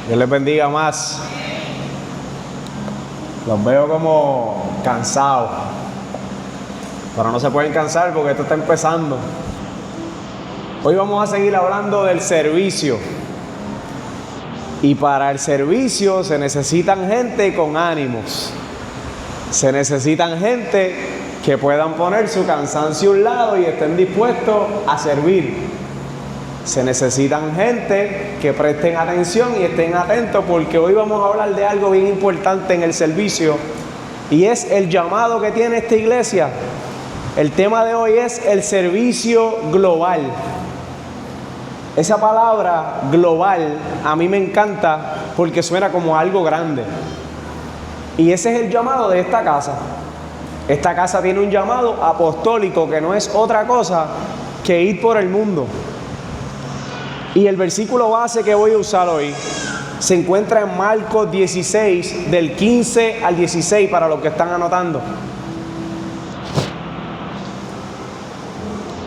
Dios les bendiga más. Los veo como cansados, pero no se pueden cansar porque esto está empezando. Hoy vamos a seguir hablando del servicio. Y para el servicio se necesitan gente con ánimos. Se necesitan gente que puedan poner su cansancio a un lado y estén dispuestos a servir. Se necesitan gente que presten atención y estén atentos, porque hoy vamos a hablar de algo bien importante en el servicio, y es el llamado que tiene esta iglesia. El tema de hoy es el servicio global. Esa palabra global a mí me encanta porque suena como algo grande. Y ese es el llamado de esta casa. Esta casa tiene un llamado apostólico que no es otra cosa que ir por el mundo. Y el versículo base que voy a usar hoy se encuentra en Marcos 16, del 15 al 16, para los que están anotando.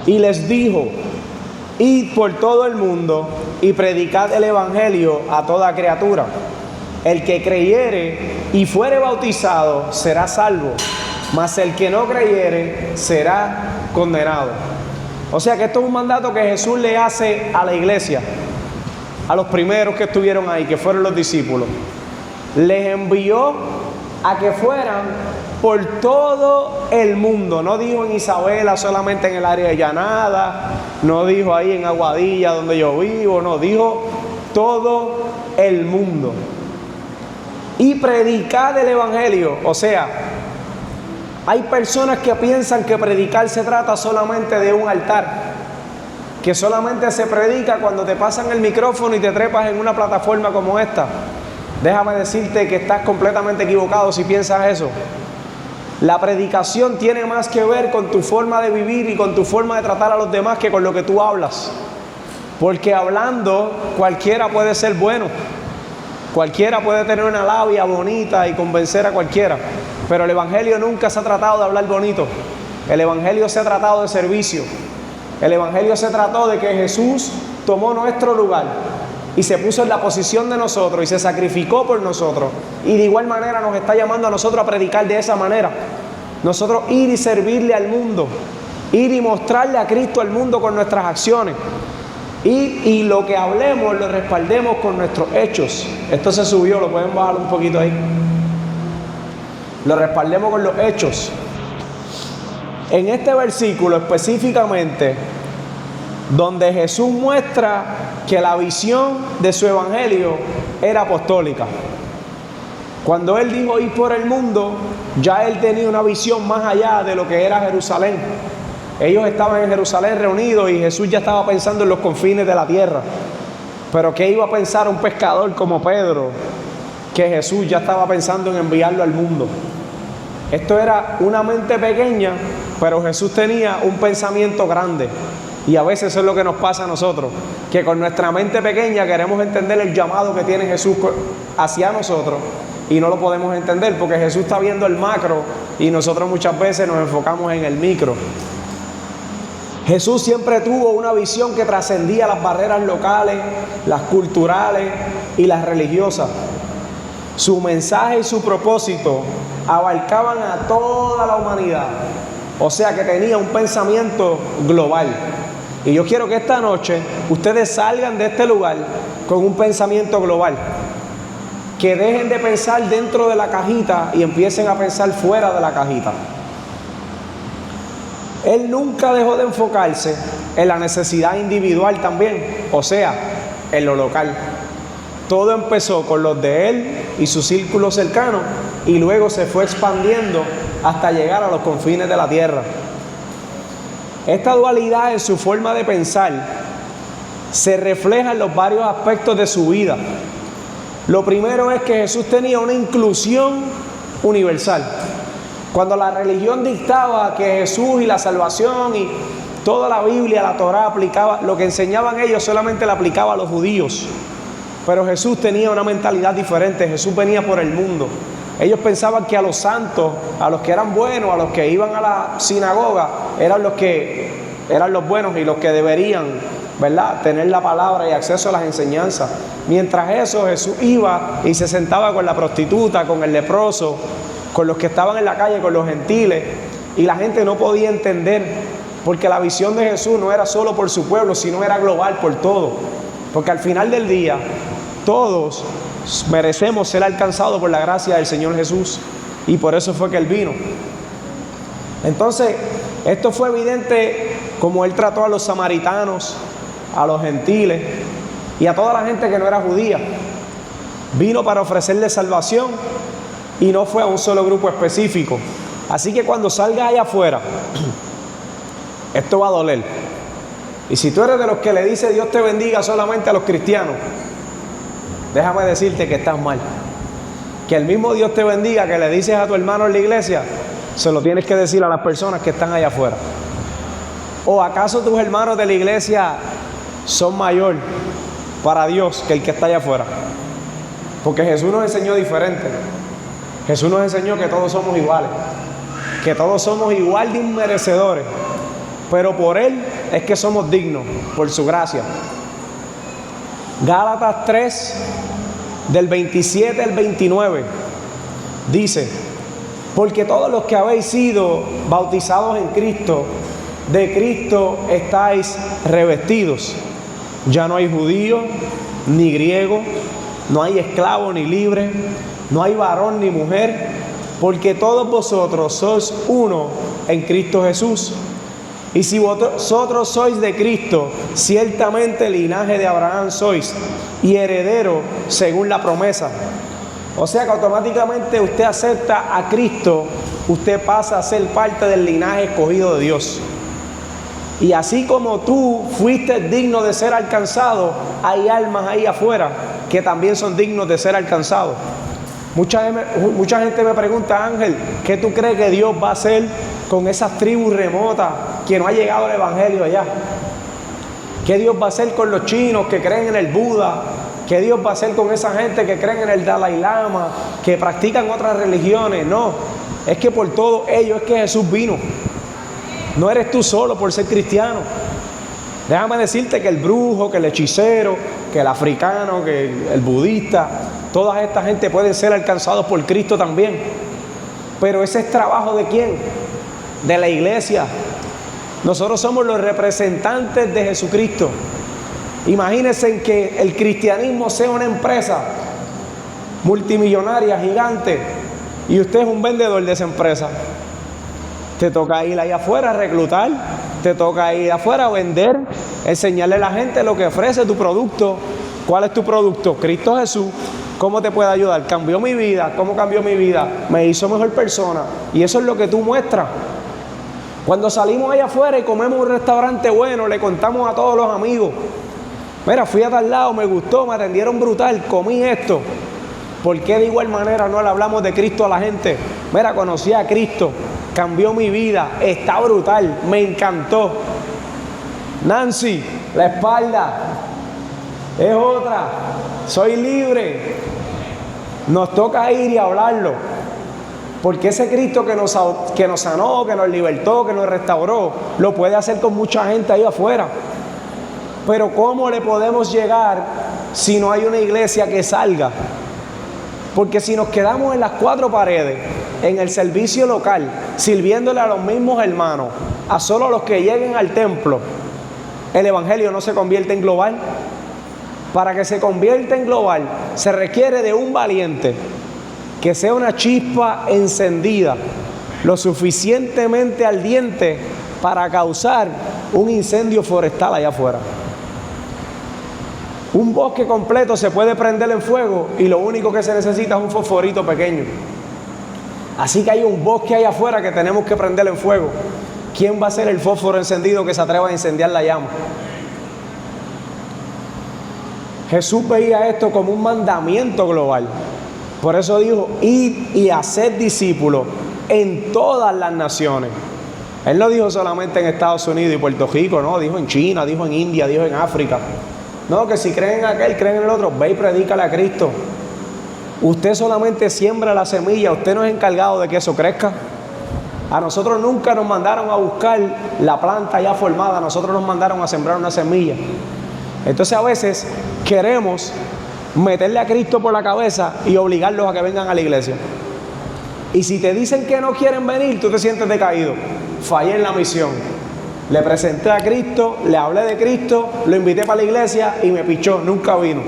Y les dijo: id por todo el mundo y predicad el evangelio a toda criatura. El que creyere y fuere bautizado será salvo, mas el que no creyere será condenado. O sea que esto es un mandato que Jesús le hace a la iglesia, a los primeros que estuvieron ahí, que fueron los discípulos. Les envió a que fueran por todo el mundo. No dijo en Isabela, solamente en el área de Llanada, no dijo ahí en Aguadilla donde yo vivo, no, dijo todo el mundo. Y predicar el evangelio. O sea, hay personas que piensan que predicar se trata solamente de un altar, que solamente se predica cuando te pasan el micrófono y te trepas en una plataforma como esta. Déjame decirte que estás completamente equivocado si piensas eso. La predicación tiene más que ver con tu forma de vivir y con tu forma de tratar a los demás que con lo que tú hablas. Porque hablando cualquiera puede ser bueno, cualquiera puede tener una labia bonita y convencer a cualquiera. Pero el evangelio nunca se ha tratado de hablar bonito. El evangelio se ha tratado de servicio. El evangelio se trató de que Jesús tomó nuestro lugar y se puso en la posición de nosotros y se sacrificó por nosotros. Y de igual manera nos está llamando a nosotros a predicar de esa manera. Nosotros ir y servirle al mundo, ir y mostrarle a Cristo al mundo con nuestras acciones. Y lo que hablemos lo respaldemos con nuestros hechos. Esto se subió, lo pueden bajar un poquito ahí. Lo respaldemos con los hechos. En este versículo específicamente, donde Jesús muestra que la visión de su evangelio era apostólica. Cuando Él dijo ir por el mundo, ya Él tenía una visión más allá de lo que era Jerusalén. Ellos estaban en Jerusalén reunidos y Jesús ya estaba pensando en los confines de la tierra. Pero ¿qué iba a pensar un pescador como Pedro? Que Jesús ya estaba pensando en enviarlo al mundo. Esto era una mente pequeña, pero Jesús tenía un pensamiento grande. Y a veces eso es lo que nos pasa a nosotros, que con nuestra mente pequeña queremos entender el llamado que tiene Jesús hacia nosotros y no lo podemos entender porque Jesús está viendo el macro y nosotros muchas veces nos enfocamos en el micro. Jesús siempre tuvo una visión que trascendía las barreras locales, las culturales y las religiosas. Su mensaje y su propósito abarcaban a toda la humanidad. O sea que tenía un pensamiento global. Y yo quiero que esta noche ustedes salgan de este lugar con un pensamiento global. Que dejen de pensar dentro de la cajita y empiecen a pensar fuera de la cajita. Él nunca dejó de enfocarse en la necesidad individual también, o sea, en lo local. Todo empezó con los de él y su círculo cercano y luego se fue expandiendo hasta llegar a los confines de la tierra. Esta dualidad en su forma de pensar se refleja en los varios aspectos de su vida. Lo primero es que Jesús tenía una inclusión universal. Cuando la religión dictaba que Jesús y la salvación y toda la Biblia, la Torá aplicaba, lo que enseñaban ellos solamente la aplicaba a los judíos. Pero Jesús tenía una mentalidad diferente. Jesús venía por el mundo. Ellos pensaban que a los santos, a los que eran buenos, a los que iban a la sinagoga, eran los buenos y los que deberían ¿verdad?, tener la palabra y acceso a las enseñanzas. Mientras eso, Jesús iba y se sentaba con la prostituta, con el leproso, con los que estaban en la calle, con los gentiles, y la gente no podía entender, porque la visión de Jesús no era solo por su pueblo, sino era global, por todo. Porque al final del día, todos merecemos ser alcanzados por la gracia del Señor Jesús, y por eso fue que Él vino. Entonces, esto fue evidente como Él trató a los samaritanos, a los gentiles y a toda la gente que no era judía. Vino para ofrecerle salvación y no fue a un solo grupo específico. Así que cuando salgas allá afuera, esto va a doler. Y si tú eres de los que le dice Dios te bendiga solamente a los cristianos, déjame decirte que estás mal. Que el mismo Dios te bendiga que le dices a tu hermano en la iglesia, se lo tienes que decir a las personas que están allá afuera. ¿O acaso tus hermanos de la iglesia son mayor para Dios que el que está allá afuera? Porque Jesús nos enseñó diferente. Jesús nos enseñó que todos somos iguales, que todos somos igual de inmerecedores, pero por Él es que somos dignos, por su gracia. Gálatas 3, del 27 al 29, dice: porque todos los que habéis sido bautizados en Cristo, de Cristo estáis revestidos. Ya no hay judío ni griego, no hay esclavo ni libre, no hay varón ni mujer, porque todos vosotros sois uno en Cristo Jesús. Y si vosotros sois de Cristo, ciertamente linaje de Abraham sois, y heredero según la promesa. O sea que automáticamente usted acepta a Cristo, usted pasa a ser parte del linaje escogido de Dios. Y así como tú fuiste digno de ser alcanzado, hay almas ahí afuera que también son dignos de ser alcanzados. Mucha gente me pregunta: Ángel, ¿qué tú crees que Dios va a hacer con esas tribus remotas que no ha llegado el evangelio allá? ¿Qué Dios va a hacer con los chinos que creen en el Buda? ¿Qué Dios va a hacer con esa gente que creen en el Dalai Lama, que practican otras religiones? No, es que por todos ellos es que Jesús vino. No eres tú solo por ser cristiano. Déjame decirte que el brujo, que el hechicero, que el africano, que el budista, toda esta gente pueden ser alcanzados por Cristo también. Pero ese es trabajo ¿de quién? De la iglesia. Nosotros somos los representantes de Jesucristo. Imagínense en que el cristianismo sea una empresa multimillonaria, gigante, y usted es un vendedor de esa empresa. Te toca ir allá afuera a reclutar, te toca ir afuera a vender, enseñarle a la gente lo que ofrece tu producto. ¿Cuál es tu producto? Cristo Jesús. ¿Cómo te puede ayudar? Cambió mi vida. ¿Cómo cambió mi vida? Me hizo mejor persona. Y eso es lo que tú muestras. Cuando salimos allá afuera y comemos en un restaurante bueno, le contamos a todos los amigos: mira, fui a tal lado, me gustó, me atendieron brutal, comí esto. ¿Por qué de igual manera no le hablamos de Cristo a la gente? Mira, conocí a Cristo, cambió mi vida, está brutal, me encantó. Nancy, la espalda es otra, soy libre. Nos toca ir y hablarlo, porque ese Cristo que nos sanó, que nos libertó, que nos restauró, lo puede hacer con mucha gente ahí afuera. Pero ¿cómo le podemos llegar si no hay una iglesia que salga? Porque si nos quedamos en las cuatro paredes, en el servicio local, sirviéndole a los mismos hermanos, a solo los que lleguen al templo, el evangelio no se convierte en global. Para que se convierta en global, se requiere de un valiente, que sea una chispa encendida, lo suficientemente ardiente para causar un incendio forestal allá afuera. Un bosque completo se puede prender en fuego y lo único que se necesita es un fosforito pequeño. Así que hay un bosque allá afuera que tenemos que prender en fuego. ¿Quién va a ser el fósforo encendido que se atreva a incendiar la llama? Jesús veía esto como un mandamiento global. Por eso dijo: id y haced discípulos en todas las naciones. Él no dijo solamente en Estados Unidos y Puerto Rico, no, dijo en China, dijo en India, dijo en África. No, que si creen en aquel, creen en el otro, ve y predícale a Cristo. Usted solamente siembra la semilla, usted no es encargado de que eso crezca. A nosotros nunca nos mandaron a buscar la planta ya formada, a nosotros nos mandaron a sembrar una semilla. Entonces a veces queremos meterle a Cristo por la cabeza y obligarlos a que vengan a la iglesia. Y si te dicen que no quieren venir, tú te sientes decaído. Fallé en la misión. Le presenté a Cristo, le hablé de Cristo, lo invité para la iglesia y me pichó, nunca vino.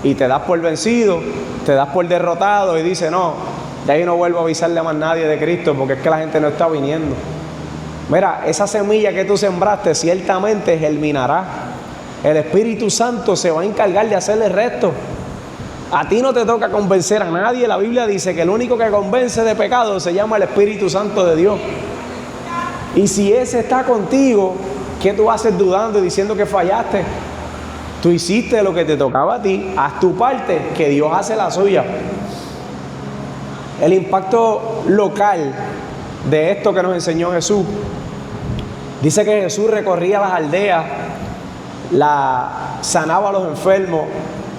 Y te das por vencido, te das por derrotado y dices, no, de ahí no vuelvo a avisarle a más nadie de Cristo porque es que la gente no está viniendo. Mira, esa semilla que tú sembraste ciertamente germinará. El Espíritu Santo se va a encargar de hacer el resto. A ti no te toca convencer a nadie. La Biblia dice que el único que convence de pecado se llama el Espíritu Santo de Dios. Y si ese está contigo, ¿qué tú haces dudando y diciendo que fallaste? Tú hiciste lo que te tocaba a ti, haz tu parte, que Dios hace la suya. El impacto local de esto que nos enseñó Jesús, dice que Jesús recorría las aldeas, sanaba a los enfermos,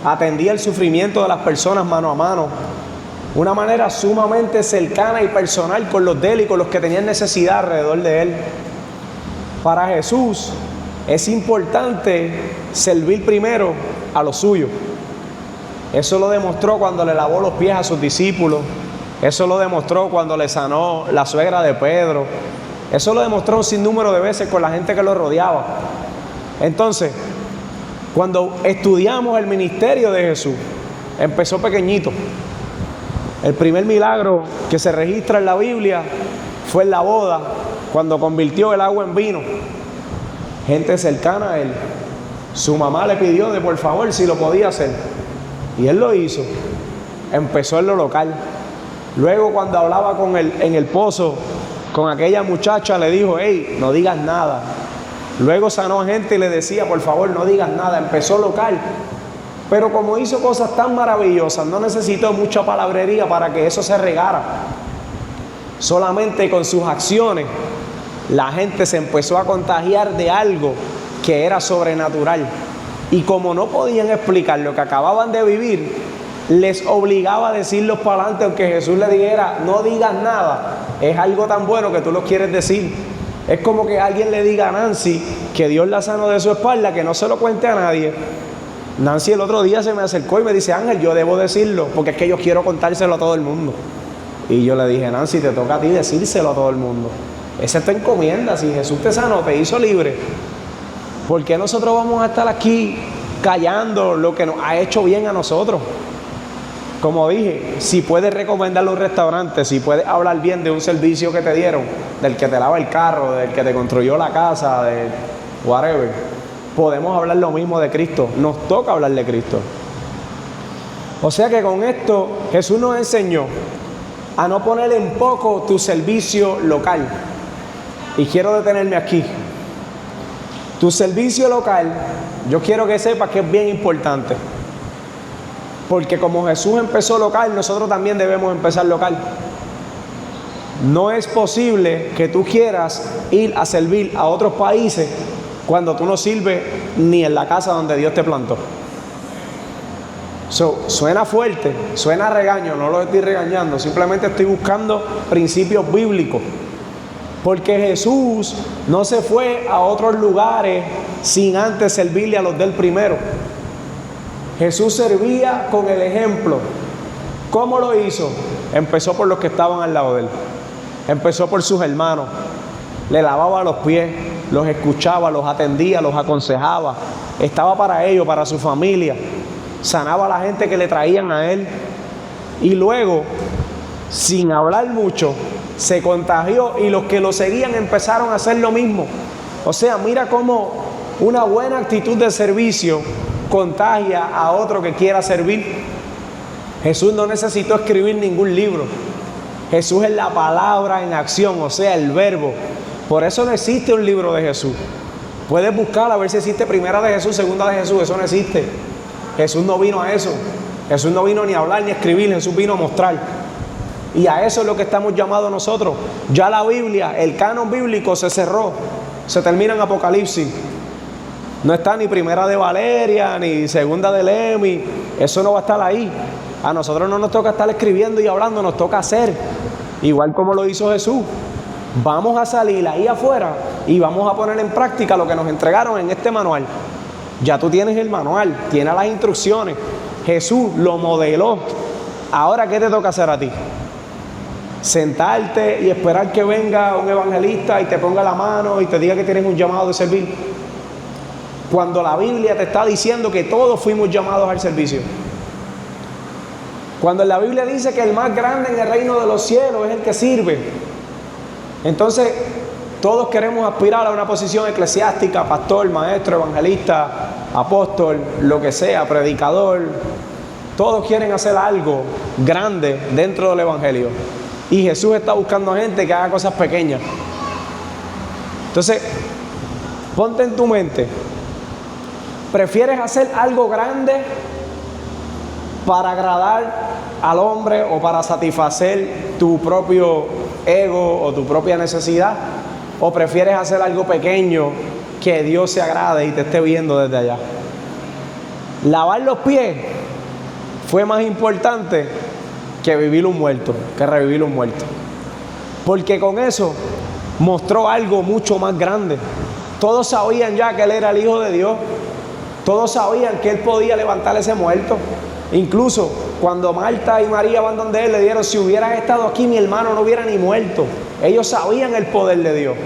atendía el sufrimiento de las personas mano a mano, una manera sumamente cercana y personal con los de él y con los que tenían necesidad alrededor de él. Para Jesús es importante servir primero a los suyos. Eso lo demostró cuando le lavó los pies a sus discípulos. Eso lo demostró cuando le sanó la suegra de Pedro. Eso lo demostró un sinnúmero de veces con la gente que lo rodeaba. Entonces, cuando estudiamos el ministerio de Jesús, empezó pequeñito. El primer milagro que se registra en la Biblia fue en la boda, cuando convirtió el agua en vino. Gente cercana a él. Su mamá le pidió de por favor si lo podía hacer. Y él lo hizo. Empezó en lo local. Luego cuando hablaba en el pozo con aquella muchacha le dijo, hey, no digas nada. Luego sanó a gente y le decía, por favor, no digas nada. Empezó local. Pero como hizo cosas tan maravillosas, no necesitó mucha palabrería para que eso se regara. Solamente con sus acciones la gente se empezó a contagiar de algo que era sobrenatural. Y como no podían explicar lo que acababan de vivir, les obligaba a decirlos para adelante, aunque Jesús le dijera, no digas nada. Es algo tan bueno que tú lo quieres decir. Es como que alguien le diga a Nancy que Dios la sanó de su espalda, que no se lo cuente a nadie. Nancy el otro día se me acercó y me dice, Ángel, yo debo decirlo, porque es que yo quiero contárselo a todo el mundo. Y yo le dije, Nancy, te toca a ti decírselo a todo el mundo. Esa es tu encomienda. Si Jesús te sanó, te hizo libre, ¿por qué nosotros vamos a estar aquí callando lo que nos ha hecho bien a nosotros? Como dije, si puedes recomendarle un restaurante, si puedes hablar bien de un servicio que te dieron, del que te lava el carro, del que te construyó la casa, de whatever, podemos hablar lo mismo de Cristo. Nos toca hablar de Cristo. O sea que con esto Jesús nos enseñó a no poner en poco tu servicio local. Y quiero detenerme aquí. Tu servicio local, yo quiero que sepas que es bien importante. Porque como Jesús empezó local, nosotros también debemos empezar local. No es posible que tú quieras ir a servir a otros países cuando tú no sirves ni en la casa donde Dios te plantó. Suena fuerte, suena a regaño, no lo estoy regañando, simplemente estoy buscando principios bíblicos. Porque Jesús no se fue a otros lugares sin antes servirle a los del primero. Jesús servía con el ejemplo. ¿Cómo lo hizo? Empezó por los que estaban al lado de él. Empezó por sus hermanos. Le lavaba los pies, los escuchaba, los atendía, los aconsejaba. Estaba para ellos, para su familia. Sanaba a la gente que le traían a él. Y luego, sin hablar mucho, se contagió y los que lo seguían empezaron a hacer lo mismo. O sea, mira cómo una buena actitud de servicio contagia a otro que quiera servir. Jesús no necesitó escribir ningún libro. Jesús es la palabra en acción, o sea, el verbo. Por eso no existe un libro de Jesús. Puedes buscar a ver si existe primera de Jesús, segunda de Jesús. Eso no existe. Jesús no vino a eso. Jesús no vino ni a hablar ni a escribir. Jesús vino a mostrar. Y a eso es lo que estamos llamados nosotros. Ya la Biblia, el canon bíblico se cerró. Se termina en Apocalipsis. No está ni primera de Valeria, ni segunda de Lemi. Eso no va a estar ahí. A nosotros no nos toca estar escribiendo y hablando, nos toca hacer. Igual como lo hizo Jesús. Vamos a salir ahí afuera y vamos a poner en práctica lo que nos entregaron en este manual. Ya tú tienes el manual, tienes las instrucciones. Jesús lo modeló. Ahora, ¿qué te toca hacer a ti? Sentarte y esperar que venga un evangelista y te ponga la mano y te diga que tienes un llamado de servir. Cuando la Biblia te está diciendo que todos fuimos llamados al servicio. Cuando la Biblia dice que el más grande en el reino de los cielos es el que sirve. Entonces, todos queremos aspirar a una posición eclesiástica, pastor, maestro, evangelista, apóstol, lo que sea, predicador. Todos quieren hacer algo grande dentro del evangelio. Y Jesús está buscando gente que haga cosas pequeñas. Entonces, ponte en tu mente, ¿prefieres hacer algo grande para agradar al hombre o para satisfacer tu propio ego o tu propia necesidad? ¿O prefieres hacer algo pequeño que Dios se agrade y te esté viendo desde allá? Lavar los pies fue más importante que vivir un muerto, que revivir un muerto. Porque con eso mostró algo mucho más grande. Todos sabían ya que Él era el Hijo de Dios. Todos sabían que Él podía levantar ese muerto. Incluso cuando Marta y María van donde Él, le dieron: si hubieras estado aquí, mi hermano no hubiera ni muerto. Ellos sabían el poder de Dios.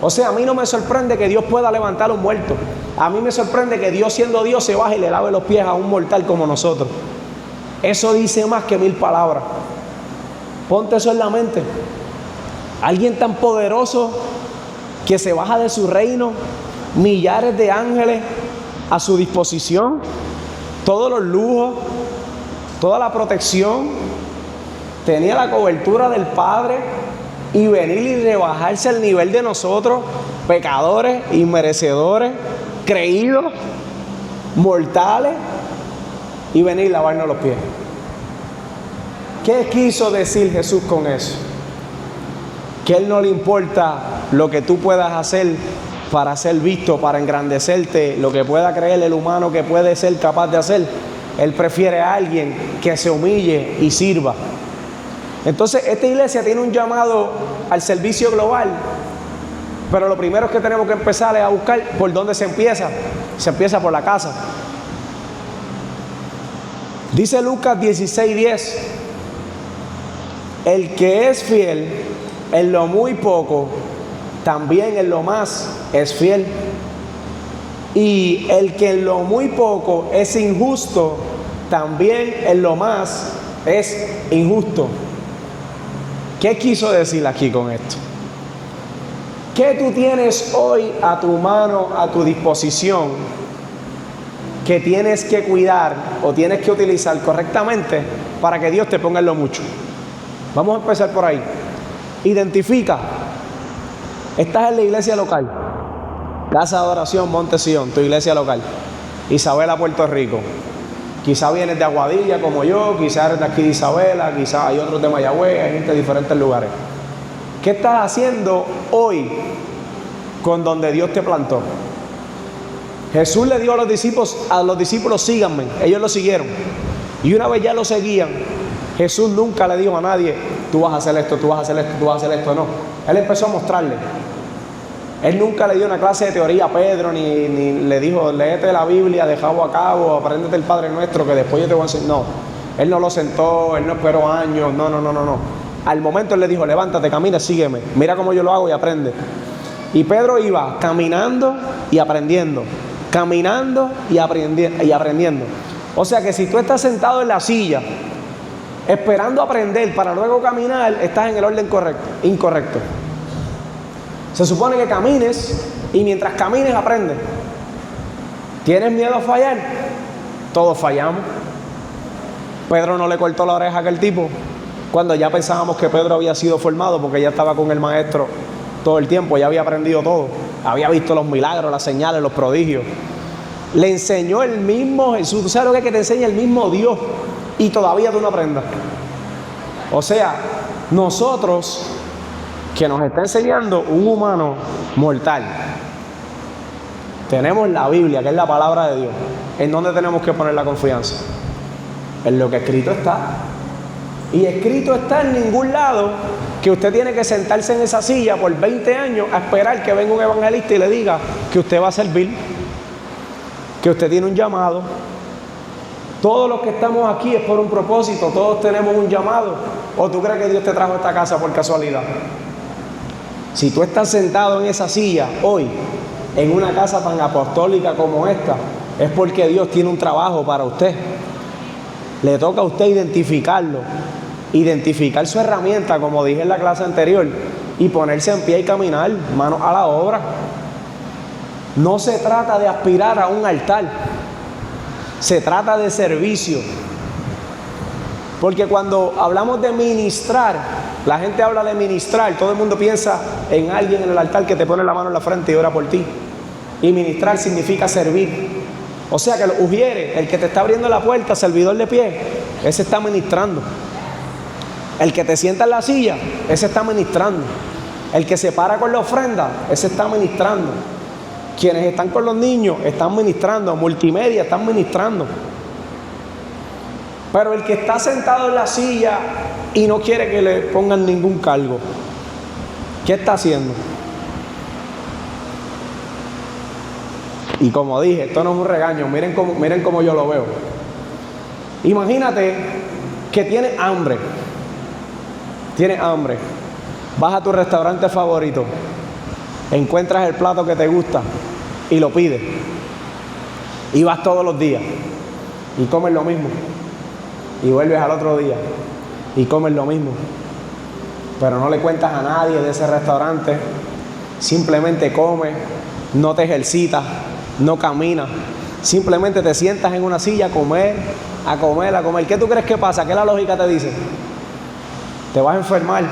O sea, a mí no me sorprende que Dios pueda levantar un muerto. A mí me sorprende que Dios, siendo Dios, se baje y le lave los pies a un mortal como nosotros. Eso dice más que 1000 palabras. Ponte eso en la mente. Alguien tan poderoso que se baja de su reino, millares de ángeles a su disposición, todos los lujos, toda la protección, tenía la cobertura del Padre, y venir y rebajarse al nivel de nosotros, pecadores, inmerecedores, creídos, mortales, y venir y lavarnos los pies. ¿Qué quiso decir Jesús con eso? Que a Él no le importa lo que tú puedas hacer para ser visto, para engrandecerte, lo que pueda creer el humano que puede ser capaz de hacer. Él prefiere a alguien que se humille y sirva. Entonces, esta iglesia tiene un llamado al servicio global, pero lo primero que tenemos que empezar es a buscar por dónde se empieza. Se empieza por la casa. Dice Lucas 16:10: el que es fiel en lo muy poco, también en lo más es fiel. Y el que en lo muy poco es injusto, también en lo más es injusto. ¿Qué quiso decir aquí con esto? ¿Qué tú tienes hoy a tu mano, a tu disposición, que tienes que cuidar o tienes que utilizar correctamente para que Dios te ponga en lo mucho? Vamos a empezar por ahí. Identifica. Estás en la iglesia local, Casa de Oración Monte Sion, tu iglesia local, Isabela, Puerto Rico. Quizá vienes de Aguadilla como yo, quizá eres de aquí de Isabela, quizá hay otros de Mayagüez, hay gente de diferentes lugares. ¿Qué estás haciendo hoy con donde Dios te plantó? Jesús le dio a los discípulos, síganme. Ellos lo siguieron. Y una vez ya lo seguían, Jesús nunca le dijo a nadie: tú vas a hacer esto, tú vas a hacer esto, tú vas a hacer esto. No. Él empezó a mostrarle. Él nunca le dio una clase de teoría a Pedro, ni le dijo: léete la Biblia de cabo a cabo, apréndete el Padre Nuestro, que después yo te voy a enseñar. No. Él no lo sentó, él no esperó años. No. Al momento él le dijo: levántate, camina, sígueme. Mira cómo yo lo hago y aprende. Y Pedro iba caminando y aprendiendo. Caminando y aprendiendo. O sea que si tú estás sentado en la silla esperando aprender para luego caminar, estás en el orden incorrecto. Se supone que camines y mientras camines aprendes. ¿Tienes miedo a fallar? Todos fallamos. Pedro no le cortó la oreja a aquel tipo cuando ya pensábamos que Pedro había sido formado, porque ya estaba con el maestro todo el tiempo, ya había aprendido todo, había visto los milagros, las señales, los prodigios. Le enseñó el mismo Jesús. ¿Tú sabes lo que es que te enseña el mismo Dios y todavía tú no aprendas? O sea, nosotros, que nos está enseñando un humano mortal, tenemos la Biblia, que es la palabra de Dios. ¿En dónde tenemos que poner la confianza? En lo que escrito está. Y escrito está en ningún lado que usted tiene que sentarse en esa silla por 20 años a esperar que venga un evangelista y le diga que usted va a servir, que usted tiene un llamado. Todos los que estamos aquí es por un propósito, todos tenemos un llamado. ¿O tú crees que Dios te trajo a esta casa por casualidad? Si tú estás sentado en esa silla hoy, en una casa tan apostólica como esta, es porque Dios tiene un trabajo para usted. Le toca a usted identificarlo, identificar su herramienta, como dije en la clase anterior, y ponerse en pie y caminar, manos a la obra. No se trata de aspirar a un altar, se trata de servicio. Porque cuando hablamos de ministrar, la gente habla de ministrar, todo el mundo piensa en alguien en el altar que te pone la mano en la frente y ora por ti. Y ministrar significa servir. O sea que los ujieres, el que te está abriendo la puerta, servidor de pie, ese está ministrando. El que te sienta en la silla, ese está ministrando. El que se para con la ofrenda, ese está ministrando. Quienes están con los niños están ministrando, multimedia están ministrando. Pero el que está sentado en la silla y no quiere que le pongan ningún cargo, ¿qué está haciendo? Y como dije, esto no es un regaño, miren cómo yo lo veo. Imagínate que tienes hambre. Tienes hambre. Vas a tu restaurante favorito, encuentras el plato que te gusta y lo pides. Y vas todos los días y comes lo mismo. Y vuelves al otro día y comes lo mismo. Pero no le cuentas a nadie de ese restaurante. Simplemente comes, no te ejercitas, no caminas. Simplemente te sientas en una silla a comer, a comer, a comer. ¿Qué tú crees que pasa? ¿Qué la lógica te dice? Te vas a enfermar.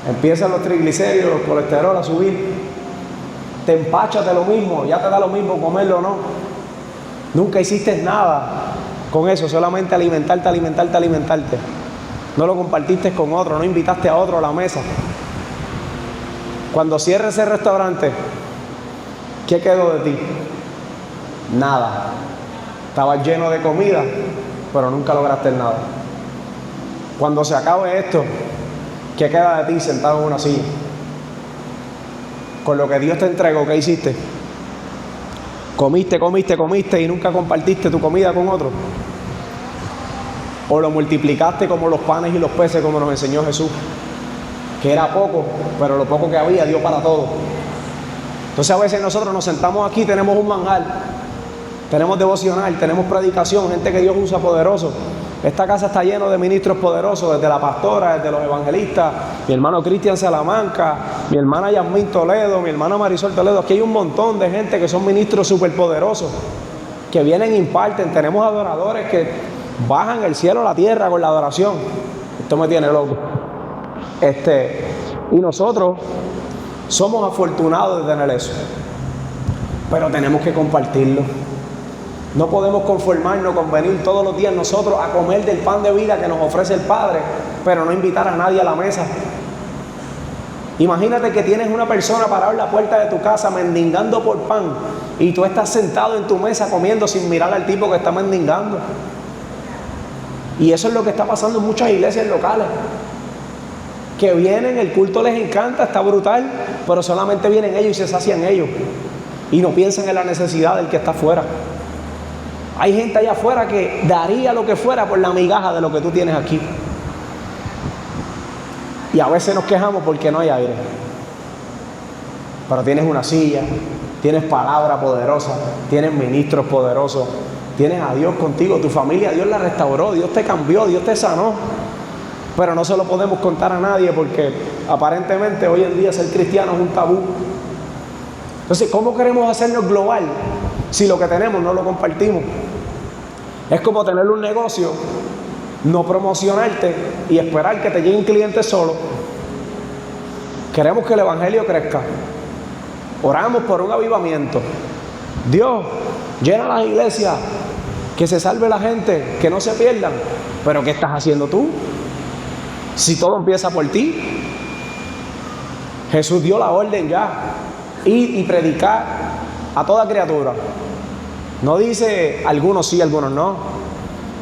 Empiezan los triglicéridos, los colesterol a subir. Te empachas de lo mismo, ya te da lo mismo comerlo o no. Nunca hiciste nada con eso, solamente alimentarte. No lo compartiste con otro, no invitaste a otro a la mesa. Cuando cierres ese restaurante, ¿qué quedó de ti? Nada. Estabas lleno de comida, pero nunca lograste nada. Cuando se acabe esto, ¿qué queda de ti sentado en una silla? Con lo que Dios te entregó, ¿qué hiciste? Comiste y nunca compartiste tu comida con otro. O lo multiplicaste como los panes y los peces, como nos enseñó Jesús, que era poco, pero lo poco que había dio para todo. Entonces a veces nosotros nos sentamos aquí, tenemos un manjar, tenemos devocional, tenemos predicación, gente que Dios usa poderoso. Esta casa está llena de ministros poderosos, desde la pastora, desde los evangelistas, mi hermano Cristian Salamanca, mi hermana Yasmín Toledo, mi hermana Marisol Toledo. Aquí hay un montón de gente que son ministros súper poderosos, que vienen e imparten. Tenemos adoradores que bajan el cielo a la tierra con la adoración. Esto me tiene loco. Y nosotros somos afortunados de tener eso, pero tenemos que compartirlo. No podemos conformarnos con venir todos los días nosotros a comer del pan de vida que nos ofrece el Padre, pero no invitar a nadie a la mesa. Imagínate que tienes una persona parada en la puerta de tu casa mendigando por pan y tú estás sentado en tu mesa comiendo sin mirar al tipo que está mendigando. Y eso es lo que está pasando en muchas iglesias locales, que vienen, el culto les encanta, está brutal, pero solamente vienen ellos y se sacian ellos y no piensan en la necesidad del que está afuera. Hay gente allá afuera que daría lo que fuera por la migaja de lo que tú tienes aquí. Y a veces nos quejamos porque no hay aire. Pero tienes una silla, tienes palabra poderosa, tienes ministros poderosos, tienes a Dios contigo, tu familia Dios la restauró, Dios te cambió, Dios te sanó. Pero no se lo podemos contar a nadie porque aparentemente hoy en día ser cristiano es un tabú. Entonces, ¿cómo queremos hacernos global si lo que tenemos no lo compartimos? Es como tener un negocio, no promocionarte y esperar que te lleguen clientes solo. Queremos que el evangelio crezca. Oramos por un avivamiento. Dios, llena las iglesias, que se salve la gente, que no se pierdan. Pero ¿qué estás haciendo tú? Si todo empieza por ti. Jesús dio la orden ya, ir y predicar a toda criatura. No dice algunos sí, algunos no.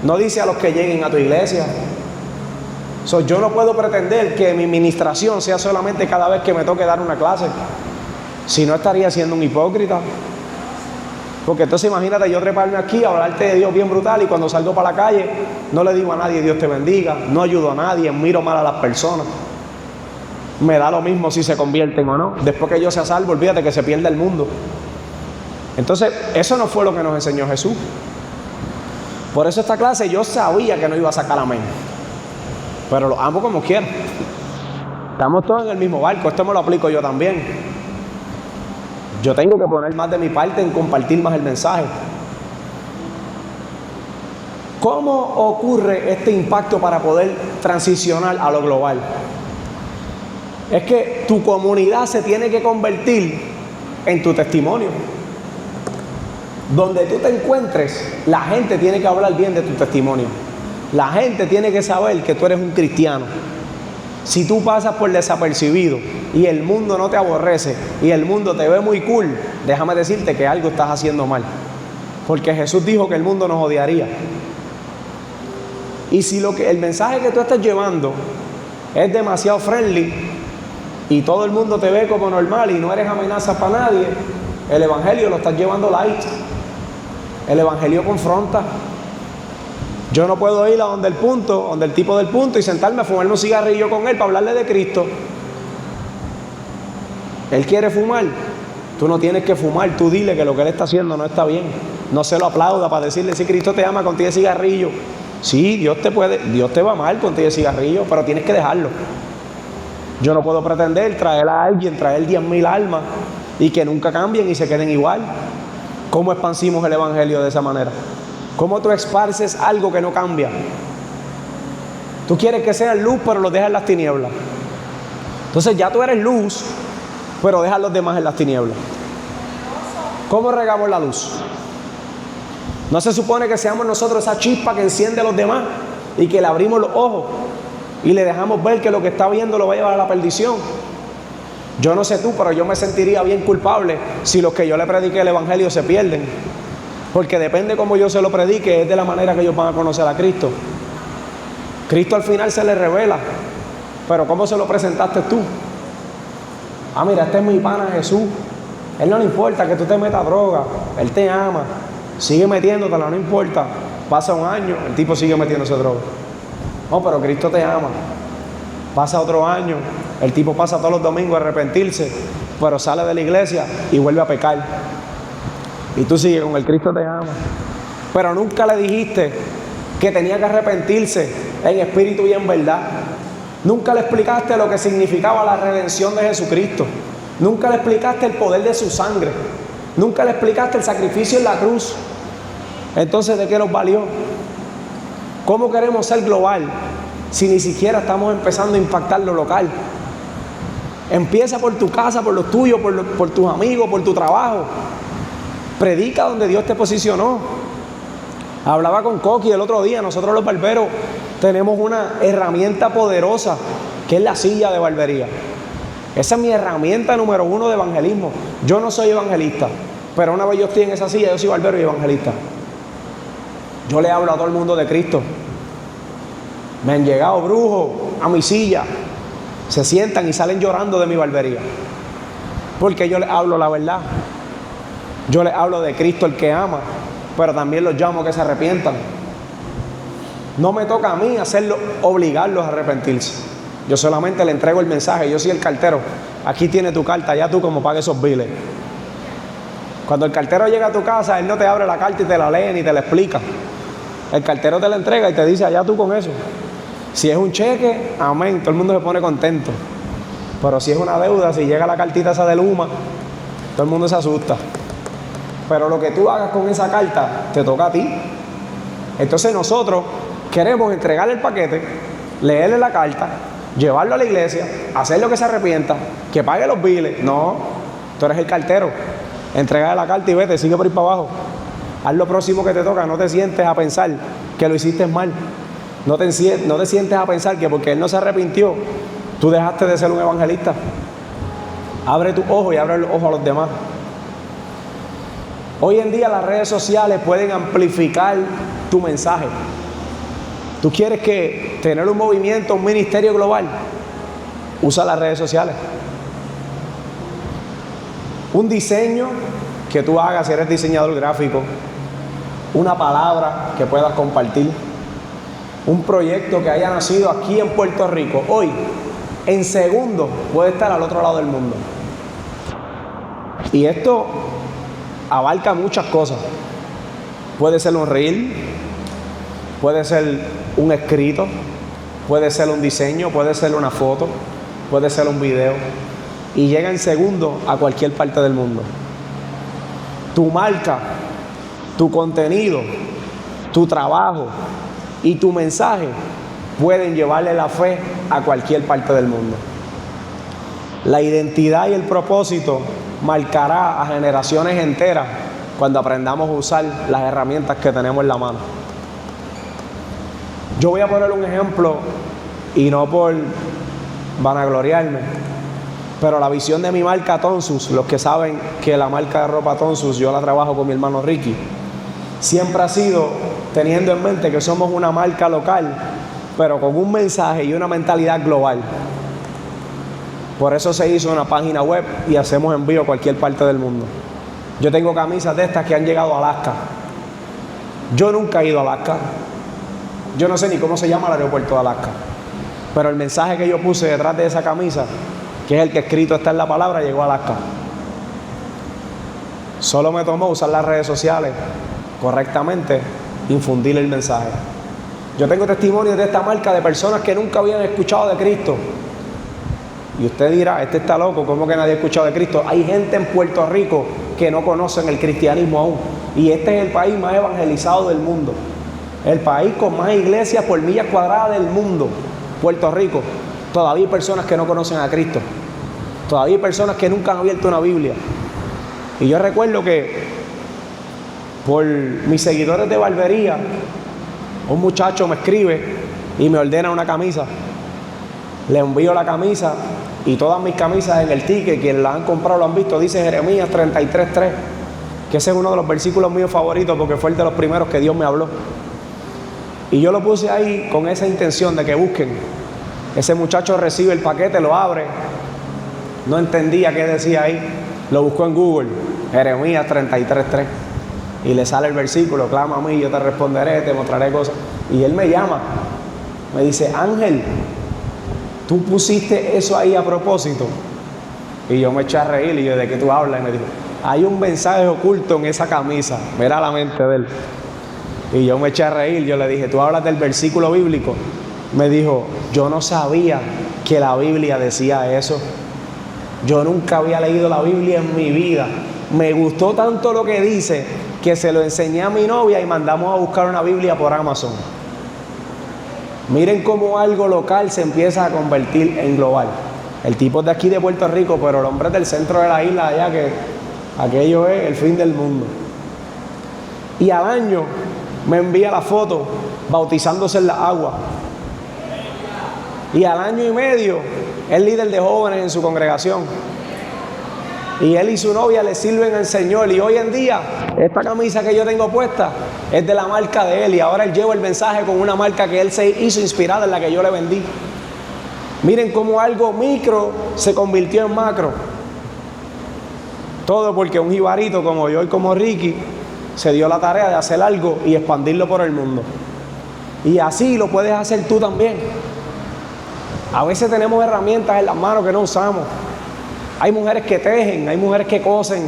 No dice a los que lleguen a tu iglesia. Yo no puedo pretender que mi ministración sea solamente cada vez que me toque dar una clase. Si no, estaría siendo un hipócrita. Porque entonces imagínate yo treparme aquí, hablarte de Dios bien brutal, y cuando salgo para la calle no le digo a nadie Dios te bendiga, no ayudo a nadie, miro mal a las personas. Me da lo mismo si se convierten o no. Después que yo sea salvo, olvídate que se pierda el mundo. Entonces, eso no fue lo que nos enseñó Jesús. Por eso esta clase yo sabía que no iba a sacar amén. Pero lo amo como quiera. Estamos todos en el mismo barco, esto me lo aplico yo también. Yo tengo que poner más de mi parte en compartir más el mensaje. ¿Cómo ocurre este impacto para poder transicionar a lo global? Es que tu comunidad se tiene que convertir en tu testimonio. Donde tú te encuentres, la gente tiene que hablar bien de tu testimonio. La gente tiene que saber que tú eres un cristiano. Si tú pasas por desapercibido y el mundo no te aborrece y el mundo te ve muy cool, déjame decirte que algo estás haciendo mal. Porque Jesús dijo que el mundo nos odiaría. Y si el mensaje que tú estás llevando es demasiado friendly y todo el mundo te ve como normal y no eres amenaza para nadie, el evangelio lo estás llevando light. El evangelio confronta. Yo no puedo ir a donde el tipo del punto y sentarme a fumarme un cigarrillo con él para hablarle de Cristo. Él quiere fumar, tú no tienes que fumar, tú dile que lo que él está haciendo no está bien. No se lo aplauda para decirle, si Cristo te ama, contigo el cigarrillo. Sí, Dios te va a amar contigo el cigarrillo, pero tienes que dejarlo. Yo no puedo pretender traer 10,000 almas y que nunca cambien y se queden igual. ¿Cómo expansimos el evangelio de esa manera? ¿Cómo tú esparces algo que no cambia? Tú quieres que sean luz, pero los dejas en las tinieblas. Entonces ya tú eres luz, pero dejas a los demás en las tinieblas. ¿Cómo regamos la luz? ¿No se supone que seamos nosotros esa chispa que enciende a los demás y que le abrimos los ojos y le dejamos ver que lo que está viendo lo va a llevar a la perdición? Yo no sé tú, pero yo me sentiría bien culpable si los que yo le prediqué el evangelio se pierden. Porque depende cómo yo se lo predique, es de la manera que ellos van a conocer a Cristo. Cristo al final se les revela, pero ¿cómo se lo presentaste tú? Ah, mira, este es mi pana Jesús. Él no le importa que tú te metas droga, Él te ama, sigue metiéndotela, no importa. Pasa un año, el tipo sigue metiéndose droga. No, pero Cristo te ama. Pasa otro año, el tipo pasa todos los domingos a arrepentirse, pero sale de la iglesia y vuelve a pecar. Y tú sigues con el Cristo te ama. Pero nunca le dijiste que tenía que arrepentirse en espíritu y en verdad. Nunca le explicaste lo que significaba la redención de Jesucristo. Nunca le explicaste el poder de su sangre. Nunca le explicaste el sacrificio en la cruz. Entonces, ¿de qué nos valió? ¿Cómo queremos ser global si ni siquiera estamos empezando a impactar lo local? Empieza por tu casa, por los tuyos, por tus amigos, por tu trabajo. Predica donde Dios te posicionó. Hablaba con Coqui el otro día. Nosotros los barberos tenemos una herramienta poderosa que es la silla de barbería. Esa es mi herramienta número 1 de evangelismo. Yo no soy evangelista, pero una vez yo estoy en esa silla, yo soy barbero y evangelista. Yo le hablo a todo el mundo de Cristo. Me han llegado brujos a mi silla, se sientan y salen llorando de mi barbería, porque yo les hablo la verdad. Yo les hablo de Cristo el que ama, pero también los llamo a que se arrepientan. No me toca a mí obligarlos a arrepentirse. Yo solamente le entrego el mensaje. Yo soy el cartero. Aquí tiene tu carta, ya tú como pagues esos biles. Cuando el cartero llega a tu casa, él no te abre la carta y te la lee ni te la explica. El cartero te la entrega y te dice, allá tú con eso. Si es un cheque, amén, todo el mundo se pone contento. Pero si es una deuda, si llega la cartita esa de Luma, todo el mundo se asusta. Pero lo que tú hagas con esa carta, te toca a ti. Entonces nosotros queremos entregarle el paquete, leerle la carta, llevarlo a la iglesia, hacerlo que se arrepienta, que pague los biles. No, tú eres el cartero. Entregale la carta y vete, sigue por ahí para abajo. Haz lo próximo que te toca. No te sientes a pensar que lo hiciste mal. No te sientes a pensar que porque él no se arrepintió, tú dejaste de ser un evangelista. Abre tus ojos y abre los ojos a los demás. Hoy en día las redes sociales pueden amplificar tu mensaje. ¿Tú quieres tener un movimiento, un ministerio global? Usa las redes sociales. Un diseño que tú hagas si eres diseñador gráfico, una palabra que puedas compartir, un proyecto que haya nacido aquí en Puerto Rico, hoy, en segundos, puede estar al otro lado del mundo. Y esto abarca muchas cosas. Puede ser un reel, puede ser un escrito, puede ser un diseño, puede ser una foto, puede ser un video, y llega en segundos a cualquier parte del mundo. Tu marca, tu contenido, tu trabajo y tu mensaje pueden llevarle la fe a cualquier parte del mundo. La identidad y el propósito marcará a generaciones enteras cuando aprendamos a usar las herramientas que tenemos en la mano. Yo voy a poner un ejemplo, y no por vanagloriarme, pero la visión de mi marca Tonsus, los que saben que la marca de ropa Tonsus yo la trabajo con mi hermano Ricky, siempre ha sido teniendo en mente que somos una marca local, pero con un mensaje y una mentalidad global. Por eso se hizo una página web y hacemos envío a cualquier parte del mundo. Yo tengo camisas de estas que han llegado a Alaska. Yo nunca he ido a Alaska. Yo no sé ni cómo se llama el aeropuerto de Alaska. Pero el mensaje que yo puse detrás de esa camisa, que es el que escrito está en la palabra, llegó a Alaska. Solo me tomó usar las redes sociales correctamente, infundir el mensaje. Yo tengo testimonios de esta marca de personas que nunca habían escuchado de Cristo. Y usted dirá, este está loco, ¿cómo que nadie ha escuchado de Cristo? Hay gente en Puerto Rico que no conocen el cristianismo aún. Y este es el país más evangelizado del mundo. El país con más iglesias por millas cuadradas del mundo, Puerto Rico. Todavía hay personas que no conocen a Cristo. Todavía hay personas que nunca han abierto una Biblia. Y yo recuerdo que por mis seguidores de barbería, un muchacho me escribe y me ordena una camisa. Le envío la camisa y todas mis camisas en el ticket, quienes las han comprado lo han visto, dice Jeremías 33:3, que ese es uno de los versículos míos favoritos porque fue el de los primeros que Dios me habló. Y yo lo puse ahí con esa intención de que busquen. Ese muchacho recibe el paquete, lo abre, no entendía qué decía ahí, lo buscó en Google, Jeremías 33:3, y le sale el versículo, clama a mí, yo te responderé, te mostraré cosas. Y él me llama, me dice, Ángel, ¿tú pusiste eso ahí a propósito? Y yo me eché a reír y yo, ¿de qué tú hablas? Y me dijo, hay un mensaje oculto en esa camisa, mira la mente de él. Y yo me eché a reír, yo le dije, ¿tú hablas del versículo bíblico? Me dijo, yo no sabía que la Biblia decía eso. Yo nunca había leído la Biblia en mi vida. Me gustó tanto lo que dice que se lo enseñé a mi novia y mandamos a buscar una Biblia por Amazon. Miren cómo algo local se empieza a convertir en global. El tipo es de aquí de Puerto Rico, pero el hombre es del centro de la isla allá, que aquello es el fin del mundo. Y al año me envía la foto bautizándose en la agua. Y al año y medio es líder de jóvenes en su congregación. Y él y su novia le sirven al Señor. Y hoy en día, esta camisa que yo tengo puesta es de la marca de él. Y ahora él lleva el mensaje con una marca que él se hizo inspirada en la que yo le vendí. Miren cómo algo micro se convirtió en macro. Todo porque un jibarito como yo y como Ricky se dio la tarea de hacer algo y expandirlo por el mundo. Y así lo puedes hacer tú también. A veces tenemos herramientas en las manos que no usamos. Hay mujeres que tejen, hay mujeres que cosen,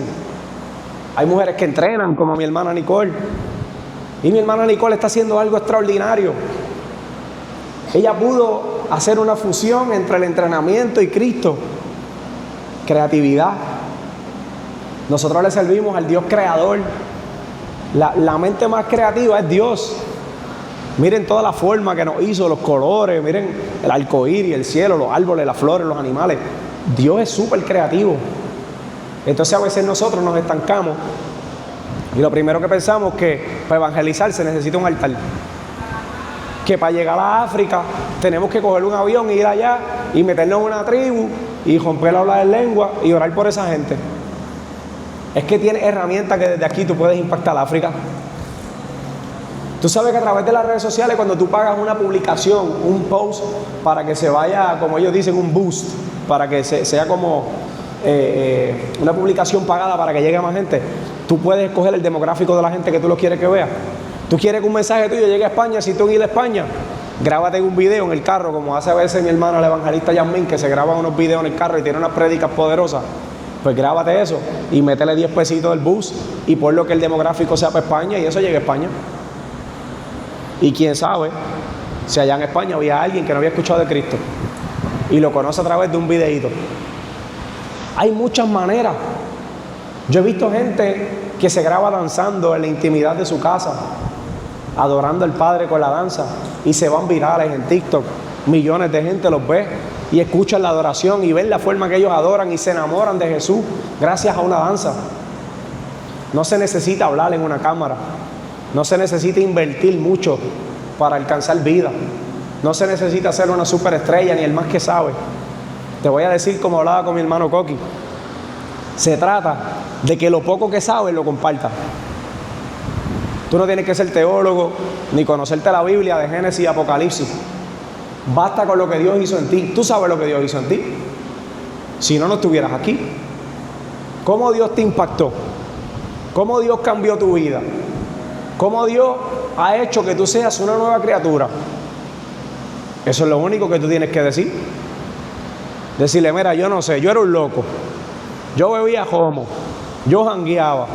hay mujeres que entrenan, como mi hermana Nicole. Y mi hermana Nicole está haciendo algo extraordinario. Ella pudo hacer una fusión entre el entrenamiento y Cristo. Creatividad. Nosotros le servimos al Dios creador. La mente más creativa es Dios. Miren toda la forma que nos hizo, los colores, miren el arcoíris, el cielo, los árboles, las flores, los animales. Dios es súper creativo. Entonces a veces nosotros nos estancamos y lo primero que pensamos es que para evangelizar se necesita un altar. Que para llegar a África tenemos que coger un avión e ir allá y meternos en una tribu y romper la habla de lengua y orar por esa gente. Es que tienes herramientas que desde aquí tú puedes impactar a África. Tú sabes que a través de las redes sociales, cuando tú pagas una publicación, un post, para que se vaya, como ellos dicen, un boost, para que sea como una publicación pagada para que llegue a más gente, tú puedes escoger el demográfico de la gente que tú lo quieres que vea. Tú quieres que un mensaje tuyo llegue a España, si tú en ir a España, grábate un video en el carro, como hace a veces mi hermano, el evangelista Yasmín, que se graba unos videos en el carro y tiene unas prédicas poderosas. Pues grábate eso y métele 10 pesitos del bus y por lo que el demográfico sea para España y eso llegue a España. Y quién sabe si allá en España había alguien que no había escuchado de Cristo y lo conoce a través de un videíto. Hay muchas maneras. Yo he visto gente que se graba danzando en la intimidad de su casa, adorando al Padre con la danza, y se van virales en TikTok. Millones de gente los ve y escuchan la adoración y ven la forma que ellos adoran y se enamoran de Jesús gracias a una danza. No se necesita hablar en una cámara. No se necesita invertir mucho para alcanzar vida. No se necesita ser una superestrella ni el más que sabe. Te voy a decir como hablaba con mi hermano Coqui. Se trata de que lo poco que sabes lo compartas. Tú no tienes que ser teólogo ni conocerte la Biblia de Génesis y Apocalipsis. Basta con lo que Dios hizo en ti. Tú sabes lo que Dios hizo en ti. Si no, no estuvieras aquí. ¿Cómo Dios te impactó? ¿Cómo Dios cambió tu vida? ¿Cómo Dios ha hecho que tú seas una nueva criatura? Eso es lo único que tú tienes que decir. Decirle, mira, yo no sé, yo era un loco. Yo bebía homo. Yo jangueaba.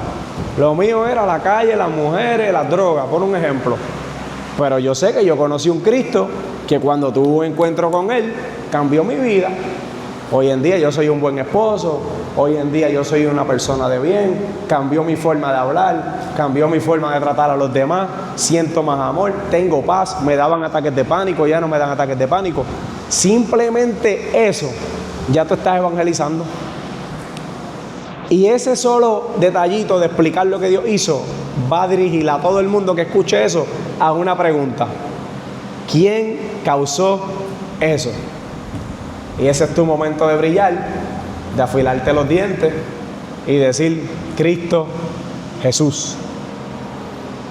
Lo mío era la calle, las mujeres, las drogas, por un ejemplo. Pero yo sé que yo conocí un Cristo que cuando tuve un encuentro con Él, cambió mi vida. Hoy en día yo soy un buen esposo, hoy en día yo soy una persona de bien, cambió mi forma de hablar, cambió mi forma de tratar a los demás, siento más amor, tengo paz, me daban ataques de pánico, ya no me dan ataques de pánico. Simplemente eso, ya tú estás evangelizando. Y ese solo detallito de explicar lo que Dios hizo va a dirigir a todo el mundo que escuche eso a una pregunta: ¿quién causó eso? Y ese es tu momento de brillar, de afilarte los dientes y decir: Cristo Jesús.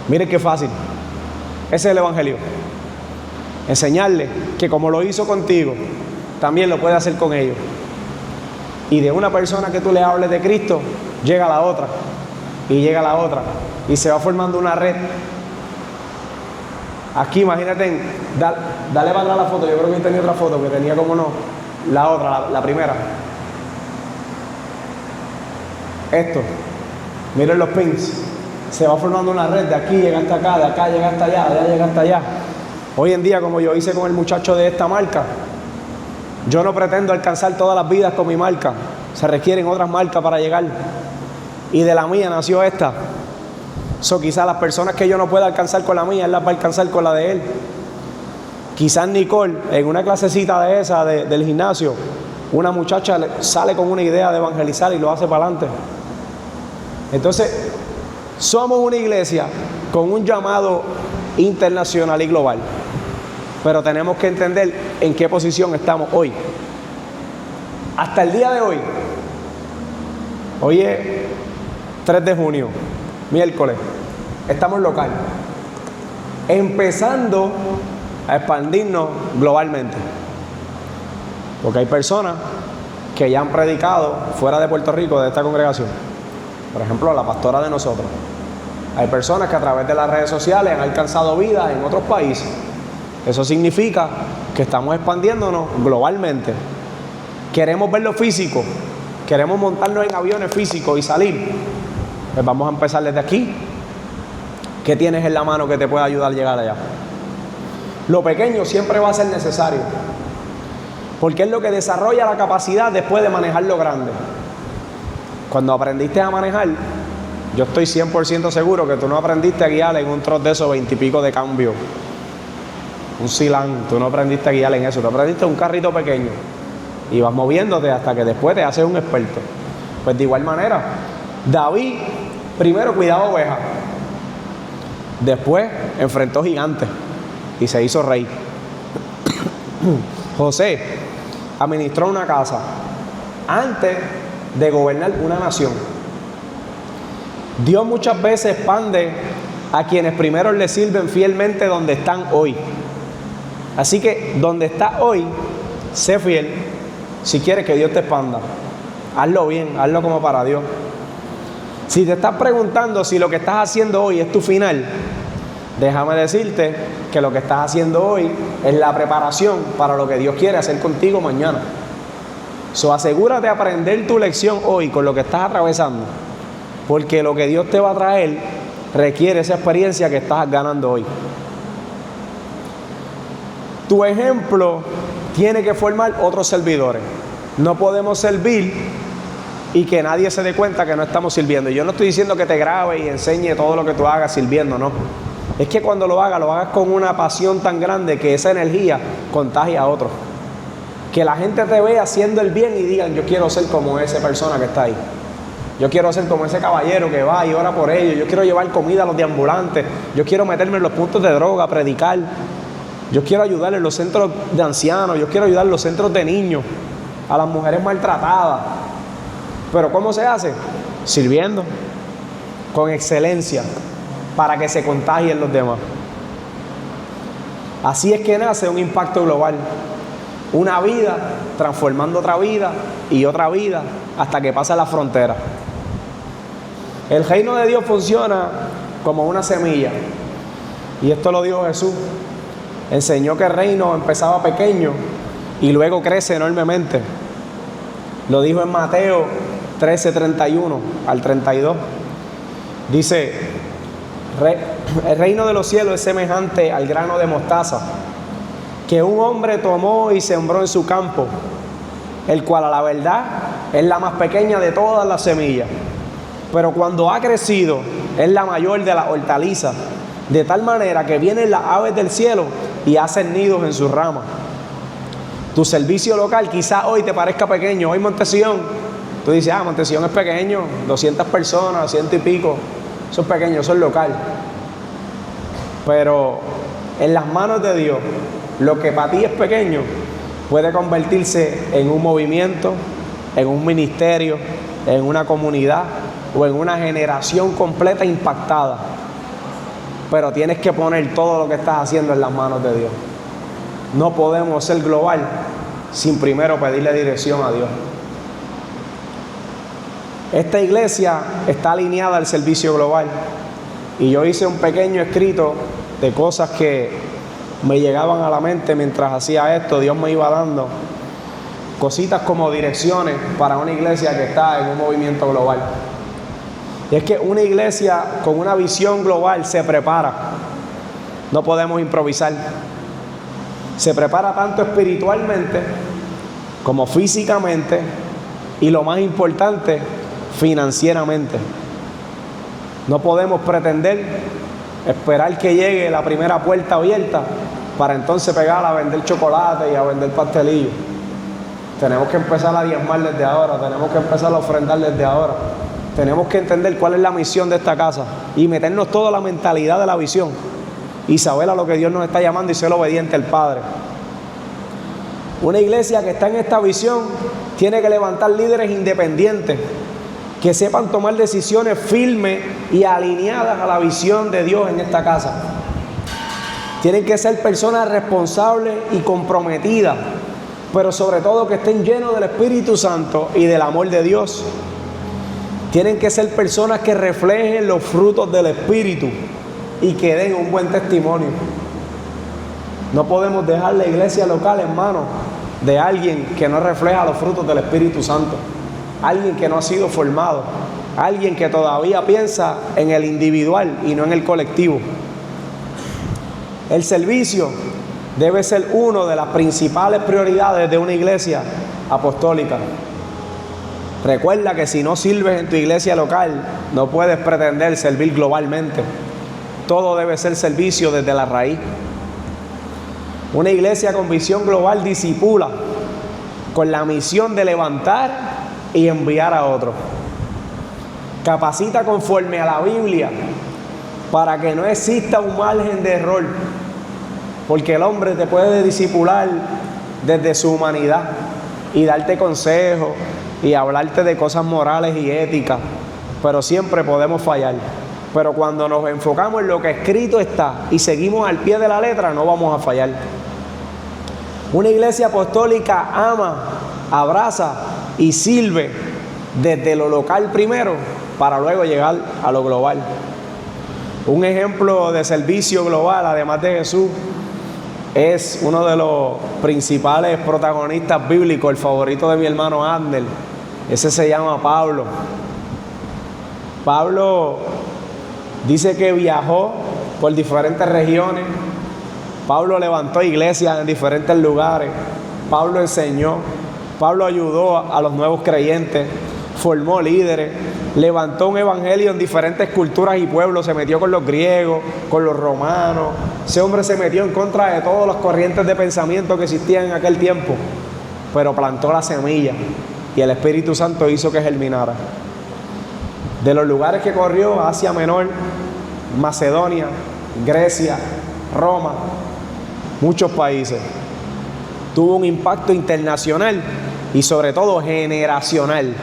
Miren qué fácil. Ese es el evangelio. Enseñarle que como lo hizo contigo, también lo puede hacer con ellos. Y de una persona que tú le hables de Cristo, llega a la otra, y llega a la otra, y se va formando una red. Aquí, imagínate, dale para atrás la foto. Yo creo que tenía otra foto que tenía como no. La otra, la primera. Esto. Miren los pins. Se va formando una red. De aquí llega hasta acá, de acá llega hasta allá, de allá llega hasta allá. Hoy en día, como yo hice con el muchacho de esta marca, yo no pretendo alcanzar todas las vidas con mi marca. Se requieren otras marcas para llegar. Y de la mía nació esta. Quizás las personas que yo no pueda alcanzar con la mía, él las va a alcanzar con la de él. Quizás Nicole, en una clasecita de esa del gimnasio, una muchacha sale con una idea de evangelizar y lo hace para adelante. Entonces, somos una iglesia con un llamado internacional y global, pero tenemos que entender en qué posición estamos hoy. Hasta el día de hoy, hoy es 3 de junio, miércoles, estamos local, empezando a expandirnos globalmente, porque hay personas que ya han predicado fuera de Puerto Rico, de esta congregación. Por ejemplo, la pastora de nosotros. Hay personas que a través de las redes sociales han alcanzado vidas en otros países. Eso significa que estamos expandiéndonos globalmente. Queremos ver lo físico, queremos montarnos en aviones físicos y salir. Pues vamos a empezar desde aquí. ¿Qué tienes en la mano que te pueda ayudar a llegar allá? Lo pequeño siempre va a ser necesario, porque es lo que desarrolla la capacidad después de manejar lo grande. Cuando aprendiste a manejar, yo estoy 100% seguro que tú no aprendiste a guiar en un trot de esos 20 y pico de cambio, un Silán. Tú no aprendiste a guiar en eso, tú aprendiste un carrito pequeño y vas moviéndote hasta que después te haces un experto. Pues de igual manera, David primero cuidaba ovejas, después enfrentó gigantes y se hizo rey. José administró una casa antes de gobernar una nación. Dios muchas veces expande a quienes primero le sirven fielmente donde están hoy. Así que donde estás hoy, sé fiel si quieres que Dios te expanda. Hazlo bien, hazlo como para Dios. Si te estás preguntando si lo que estás haciendo hoy es tu final, déjame decirte que lo que estás haciendo hoy es la preparación para lo que Dios quiere hacer contigo mañana. Asegúrate de aprender tu lección hoy con lo que estás atravesando, porque lo que Dios te va a traer requiere esa experiencia que estás ganando hoy. Tu ejemplo tiene que formar otros servidores. No podemos servir y que nadie se dé cuenta que no estamos sirviendo. Yo no estoy diciendo que te grabe y enseñe todo lo que tú hagas sirviendo, no. Es que cuando lo hagas con una pasión tan grande que esa energía contagie a otros. Que la gente te vea haciendo el bien y digan, yo quiero ser como esa persona que está ahí. Yo quiero ser como ese caballero que va y ora por ellos. Yo quiero llevar comida a los deambulantes. Yo quiero meterme en los puntos de droga, predicar. Yo quiero ayudar en los centros de ancianos. Yo quiero ayudar en los centros de niños, a las mujeres maltratadas. Pero ¿cómo se hace? Sirviendo con excelencia para que se contagien los demás. Así es que nace un impacto global. Una vida transformando otra vida y otra vida hasta que pasa la frontera. El reino de Dios funciona como una semilla. Y esto lo dijo Jesús. Enseñó que el reino empezaba pequeño y luego crece enormemente. Lo dijo en Mateo 13:31 al 32. Dice, el reino de los cielos es semejante al grano de mostaza que un hombre tomó y sembró en su campo, el cual a la verdad es la más pequeña de todas las semillas, pero cuando ha crecido es la mayor de las hortalizas, de tal manera que vienen las aves del cielo y hacen nidos en sus ramas. Tu servicio local quizás hoy te parezca pequeño. Hoy Montesión, tú dices, Montesión es pequeño, 200 personas, 100 y pico, eso es pequeño, eso es local. Pero en las manos de Dios, lo que para ti es pequeño puede convertirse en un movimiento, en un ministerio, en una comunidad o en una generación completa impactada. Pero tienes que poner todo lo que estás haciendo en las manos de Dios. No podemos ser global sin primero pedirle dirección a Dios. Esta iglesia está alineada al servicio global y yo hice un pequeño escrito de cosas que me llegaban a la mente mientras hacía esto. Dios me iba dando cositas como direcciones para una iglesia que está en un movimiento global. Y es que una iglesia con una visión global se prepara. No podemos improvisar. Se prepara tanto espiritualmente como físicamente y lo más importante, financieramente. No podemos pretender esperar que llegue la primera puerta abierta para entonces pegar a vender chocolate y a vender pastelillos. Tenemos que empezar a diezmar desde ahora, tenemos que empezar a ofrendar desde ahora. Tenemos que entender cuál es la misión de esta casa y meternos toda la mentalidad de la visión y saber a lo que Dios nos está llamando y ser obediente al Padre. Una iglesia que está en esta visión tiene que levantar líderes independientes que sepan tomar decisiones firmes y alineadas a la visión de Dios en esta casa. Tienen que ser personas responsables y comprometidas, pero sobre todo que estén llenos del Espíritu Santo y del amor de Dios. Tienen que ser personas que reflejen los frutos del Espíritu y que den un buen testimonio. No podemos dejar la iglesia local en manos de alguien que no refleja los frutos del Espíritu Santo. Alguien que no ha sido formado, alguien que todavía piensa en el individual y no en el colectivo. El servicio debe ser una de las principales prioridades de una iglesia apostólica. Recuerda que si no sirves en tu iglesia local, no puedes pretender servir globalmente. Todo debe ser servicio desde la raíz. Una iglesia con visión global discipula con la misión de levantar y enviar a otros. Capacita conforme a la Biblia para que no exista un margen de error, porque el hombre te puede discipular desde su humanidad y darte consejos y hablarte de cosas morales y éticas, pero siempre podemos fallar. pero cuando nos enfocamos en lo que escrito está y seguimos al pie de la letra, no vamos a fallar. Una iglesia apostólica ama, abraza y sirve desde lo local primero para luego llegar a lo global. Un ejemplo de servicio global, además de Jesús, es uno de los principales protagonistas bíblicos, el favorito de mi hermano Ander. Ese se llama Pablo. Pablo dice que viajó por diferentes regiones. Pablo levantó iglesias en diferentes lugares. Pablo enseñó. Pablo ayudó a los nuevos creyentes. Formó líderes. Levantó un evangelio en diferentes culturas y pueblos. Se metió con los griegos, con los romanos. Ese hombre se metió en contra de todas las corrientes de pensamiento que existían en aquel tiempo. Pero plantó la semilla y el Espíritu Santo hizo que germinara. De los lugares que corrió, Asia Menor, Macedonia, Grecia, Roma, muchos países. Tuvo un impacto internacional y sobre todo generacional.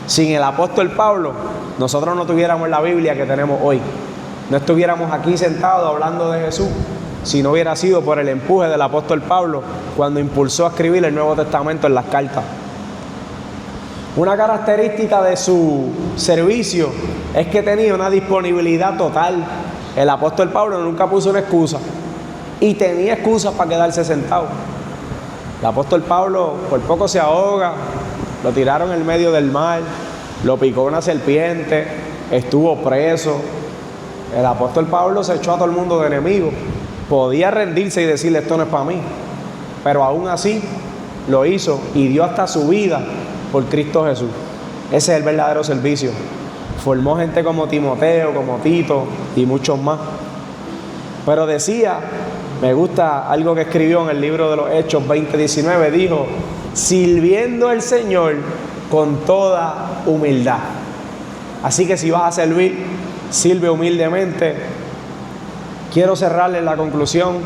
Sin el apóstol Pablo, nosotros no tuviéramos la Biblia que tenemos hoy. No estuviéramos aquí sentados hablando de Jesús si no hubiera sido por el empuje del apóstol Pablo cuando impulsó a escribir el Nuevo Testamento en las cartas. Una característica de su servicio es que tenía una disponibilidad total. El apóstol Pablo nunca puso una excusa y tenía excusas para quedarse sentado. El apóstol Pablo por poco se ahoga, lo tiraron en medio del mar, lo picó una serpiente, estuvo preso. El apóstol Pablo se echó a todo el mundo de enemigo. Podía rendirse y decirle esto no es para mí, pero aún así lo hizo y dio hasta su vida por Cristo Jesús. Ese es el verdadero servicio. Formó gente como Timoteo, como Tito y muchos más. Pero decía, me gusta algo que escribió en el libro de los Hechos 20:19, dijo, sirviendo al Señor con toda humildad. Así que si vas a servir, sirve humildemente. Quiero cerrarle la conclusión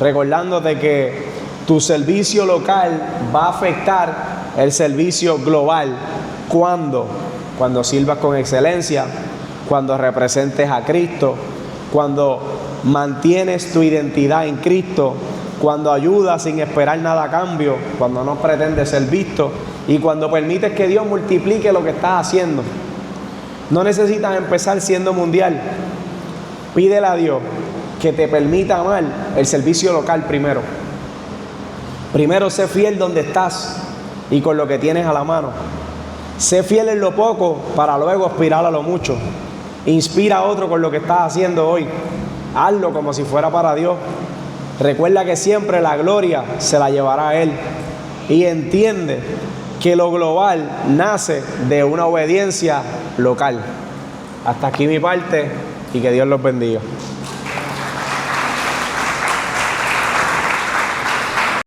recordándote que tu servicio local va a afectar el servicio global. ¿Cuándo? Cuando sirvas con excelencia, cuando representes a Cristo, cuando mantienes tu identidad en Cristo, cuando ayudas sin esperar nada a cambio, cuando no pretendes ser visto y cuando permites que Dios multiplique lo que estás haciendo. No necesitas empezar siendo mundial. Pídele a Dios que te permita amar el servicio local primero. Primero sé fiel donde estás y con lo que tienes a la mano. Sé fiel en lo poco para luego aspirar a lo mucho. Inspira a otro con lo que estás haciendo hoy. Hazlo como si fuera para Dios. Recuerda que siempre la gloria se la llevará a Él. Y entiende que lo global nace de una obediencia local. Hasta aquí mi parte y que Dios los bendiga.